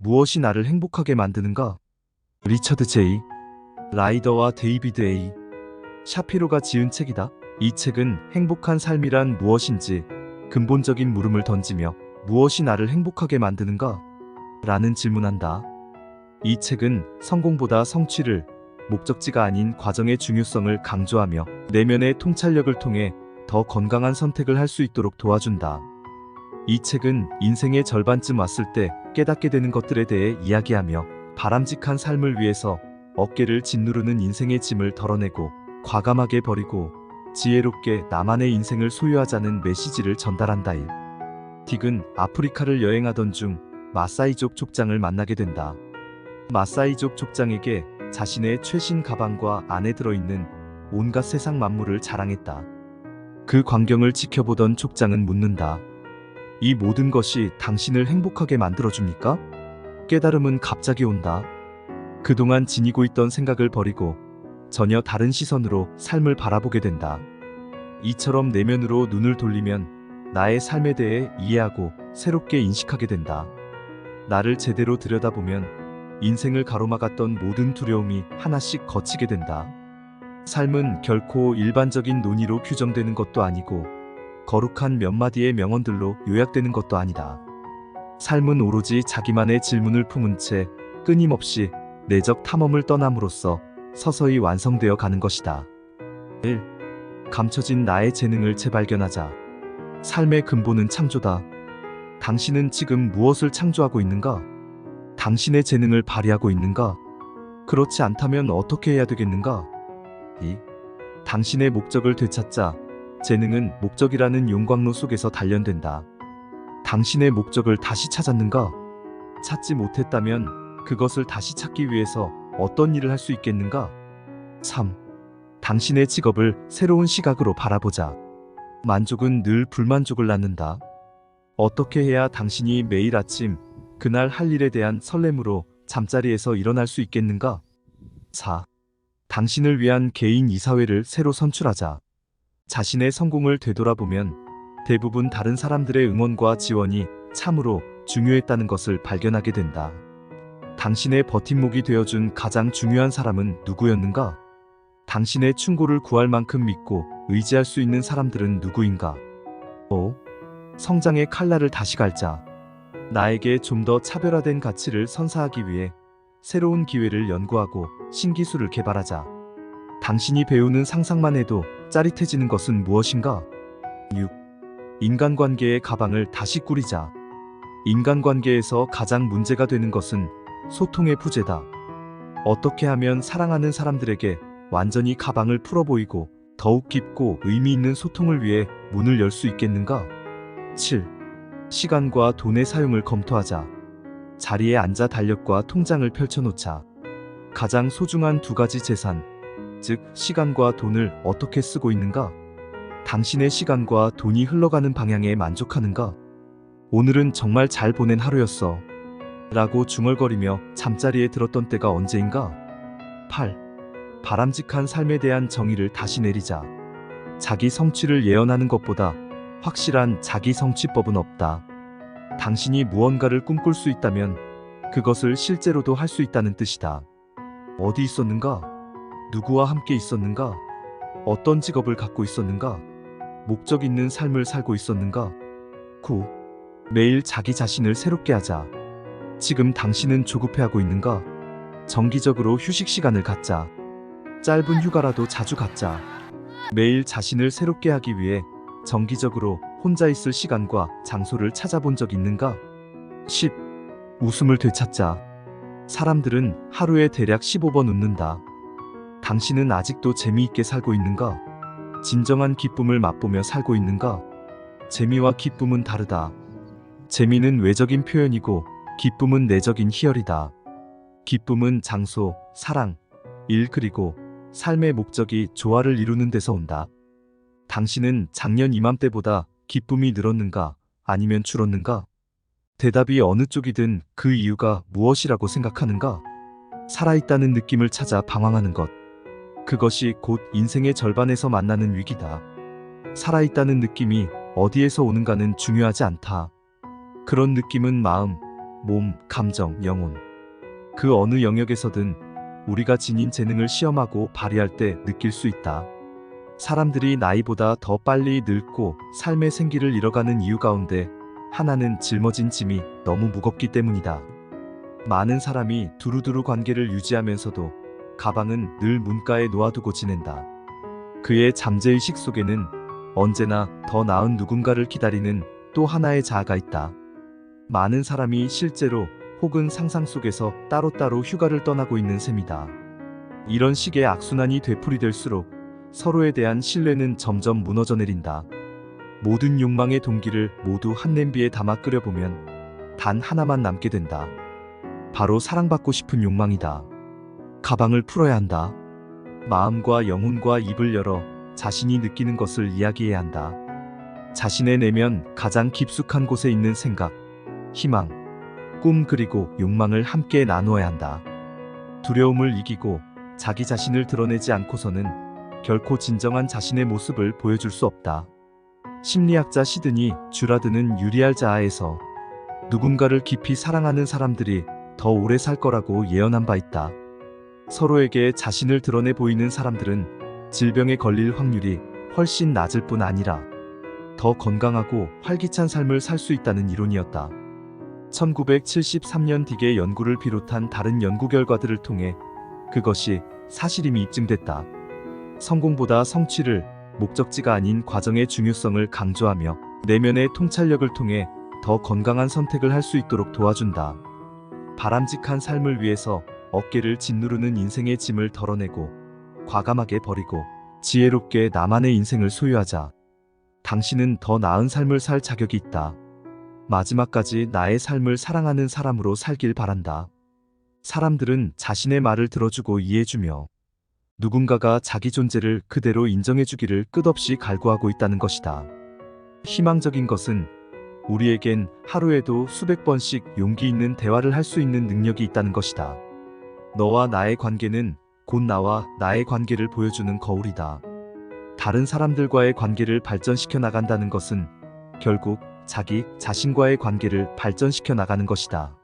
무엇이 나를 행복하게 만드는가? 리처드 J. 라이더와 데이비드 A. 샤피로가 지은 책이다. 이 책은 행복한 삶이란 무엇인지 근본적인 물음을 던지며 무엇이 나를 행복하게 만드는가? 라는 질문한다. 이 책은 성공보다 성취를, 목적지가 아닌 과정의 중요성을 강조하며 내면의 통찰력을 통해 더 건강한 선택을 할 수 있도록 도와준다. 이 책은 인생의 절반쯤 왔을 때 깨닫게 되는 것들에 대해 이야기하며 바람직한 삶을 위해서 어깨를 짓누르는 인생의 짐을 덜어내고 과감하게 버리고 지혜롭게 나만의 인생을 소유하자는 메시지를 전달한다. 딕은 아프리카를 여행하던 중 마사이족 족장을 만나게 된다. 마사이족 족장에게 자신의 최신 가방과 안에 들어있는 온갖 세상 만물을 자랑했다. 그 광경을 지켜보던 족장은 묻는다. 이 모든 것이 당신을 행복하게 만들어줍니까? 깨달음은 갑자기 온다. 그동안 지니고 있던 생각을 버리고 전혀 다른 시선으로 삶을 바라보게 된다. 이처럼 내면으로 눈을 돌리면 나의 삶에 대해 이해하고 새롭게 인식하게 된다. 나를 제대로 들여다보면 인생을 가로막았던 모든 두려움이 하나씩 걷히게 된다. 삶은 결코 일반적인 논의로 규정되는 것도 아니고 거룩한 몇 마디의 명언들로 요약되는 것도 아니다. 삶은 오로지 자기만의 질문을 품은 채 끊임없이 내적 탐험을 떠남으로써 서서히 완성되어 가는 것이다. 1. 감춰진 나의 재능을 재발견하자. 삶의 근본은 창조다. 당신은 지금 무엇을 창조하고 있는가? 당신의 재능을 발휘하고 있는가? 그렇지 않다면 어떻게 해야 되겠는가? 2. 당신의 목적을 되찾자. 재능은 목적이라는 용광로 속에서 단련된다. 당신의 목적을 다시 찾았는가? 찾지 못했다면 그것을 다시 찾기 위해서 어떤 일을 할 수 있겠는가? 3. 당신의 직업을 새로운 시각으로 바라보자. 만족은 늘 불만족을 낳는다. 어떻게 해야 당신이 매일 아침 그날 할 일에 대한 설렘으로 잠자리에서 일어날 수 있겠는가? 4. 당신을 위한 개인 이사회를 새로 선출하자. 자신의 성공을 되돌아보면 대부분 다른 사람들의 응원과 지원이 참으로 중요했다는 것을 발견하게 된다. 당신의 버팀목이 되어준 가장 중요한 사람은 누구였는가? 당신의 충고를 구할 만큼 믿고 의지할 수 있는 사람들은 누구인가? 5. 성장의 칼날을 다시 갈자. 나에게 좀 더 차별화된 가치를 선사하기 위해 새로운 기회를 연구하고 신기술을 개발하자. 당신이 배우는 상상만 해도 짜릿해지는 것은 무엇인가? 6. 인간관계의 가방을 다시 꾸리자. 인간관계에서 가장 문제가 되는 것은 소통의 부재다. 어떻게 하면 사랑하는 사람들에게 완전히 가방을 풀어 보이고 더욱 깊고 의미 있는 소통을 위해 문을 열 수 있겠는가? 7. 시간과 돈의 사용을 검토하자. 자리에 앉아 달력과 통장을 펼쳐놓자. 가장 소중한 두 가지 재산, 즉 시간과 돈을 어떻게 쓰고 있는가? 당신의 시간과 돈이 흘러가는 방향에 만족하는가? 오늘은 정말 잘 보낸 하루였어. 라고 중얼거리며 잠자리에 들었던 때가 언제인가? 8. 바람직한 삶에 대한 정의를 다시 내리자. 자기 성취를 예언하는 것보다 확실한 자기 성취법은 없다. 당신이 무언가를 꿈꿀 수 있다면 그것을 실제로도 할 수 있다는 뜻이다. 어디 있었는가? 누구와 함께 있었는가? 어떤 직업을 갖고 있었는가? 목적 있는 삶을 살고 있었는가? 9. 매일 자기 자신을 새롭게 하자. 지금 당신은 조급해하고 있는가? 정기적으로 휴식 시간을 갖자. 짧은 휴가라도 자주 갖자. 매일 자신을 새롭게 하기 위해 정기적으로 혼자 있을 시간과 장소를 찾아본 적 있는가? 10. 웃음을 되찾자. 사람들은 하루에 대략 15번 웃는다. 당신은 아직도 재미있게 살고 있는가? 진정한 기쁨을 맛보며 살고 있는가? 재미와 기쁨은 다르다. 재미는 외적인 표현이고 기쁨은 내적인 희열이다. 기쁨은 장소, 사랑, 일 그리고 삶의 목적이 조화를 이루는 데서 온다. 당신은 작년 이맘때보다 기쁨이 늘었는가? 아니면 줄었는가? 대답이 어느 쪽이든 그 이유가 무엇이라고 생각하는가? 살아있다는 느낌을 찾아 방황하는 것. 그것이 곧 인생의 절반에서 만나는 위기다. 살아있다는 느낌이 어디에서 오는가는 중요하지 않다. 그런 느낌은 마음, 몸, 감정, 영혼. 그 어느 영역에서든 우리가 지닌 재능을 시험하고 발휘할 때 느낄 수 있다. 사람들이 나이보다 더 빨리 늙고 삶의 생기를 잃어가는 이유 가운데 하나는 짊어진 짐이 너무 무겁기 때문이다. 많은 사람이 두루두루 관계를 유지하면서도 가방은 늘 문가에 놓아두고 지낸다. 그의 잠재의식 속에는 언제나 더 나은 누군가를 기다리는 또 하나의 자아가 있다. 많은 사람이 실제로 혹은 상상 속에서 따로따로 휴가를 떠나고 있는 셈이다. 이런 식의 악순환이 되풀이될수록 서로에 대한 신뢰는 점점 무너져 내린다. 모든 욕망의 동기를 모두 한 냄비에 담아 끓여보면 단 하나만 남게 된다. 바로 사랑받고 싶은 욕망이다. 가방을 풀어야 한다. 마음과 영혼과 입을 열어 자신이 느끼는 것을 이야기해야 한다. 자신의 내면 가장 깊숙한 곳에 있는 생각, 희망, 꿈 그리고 욕망을 함께 나누어야 한다. 두려움을 이기고 자기 자신을 드러내지 않고서는 결코 진정한 자신의 모습을 보여줄 수 없다. 심리학자 시드니 쥬라드는 유리알 자아에서 누군가를 깊이 사랑하는 사람들이 더 오래 살 거라고 예언한 바 있다. 서로에게 자신을 드러내 보이는 사람들은 질병에 걸릴 확률이 훨씬 낮을 뿐 아니라 더 건강하고 활기찬 삶을 살 수 있다는 이론이었다. 1973년 딕의 연구를 비롯한 다른 연구 결과들을 통해 그것이 사실임이 입증됐다. 성공보다 성취를 목적지가 아닌 과정의 중요성을 강조하며 내면의 통찰력을 통해 더 건강한 선택을 할 수 있도록 도와준다. 바람직한 삶을 위해서 어깨를 짓누르는 인생의 짐을 덜어내고 과감하게 버리고 지혜롭게 나만의 인생을 소유하자. 당신은 더 나은 삶을 살 자격이 있다. 마지막까지 나의 삶을 사랑하는 사람으로 살길 바란다. 사람들은 자신의 말을 들어주고 이해해주며 누군가가 자기 존재를 그대로 인정해주기를 끝없이 갈구하고 있다는 것이다. 희망적인 것은 우리에겐 하루에도 수백 번씩 용기 있는 대화를 할 수 있는 능력이 있다는 것이다. 너와 나의 관계는 곧 나와 나의 관계를 보여주는 거울이다. 다른 사람들과의 관계를 발전시켜 나간다는 것은 결국 자기 자신과의 관계를 발전시켜 나가는 것이다.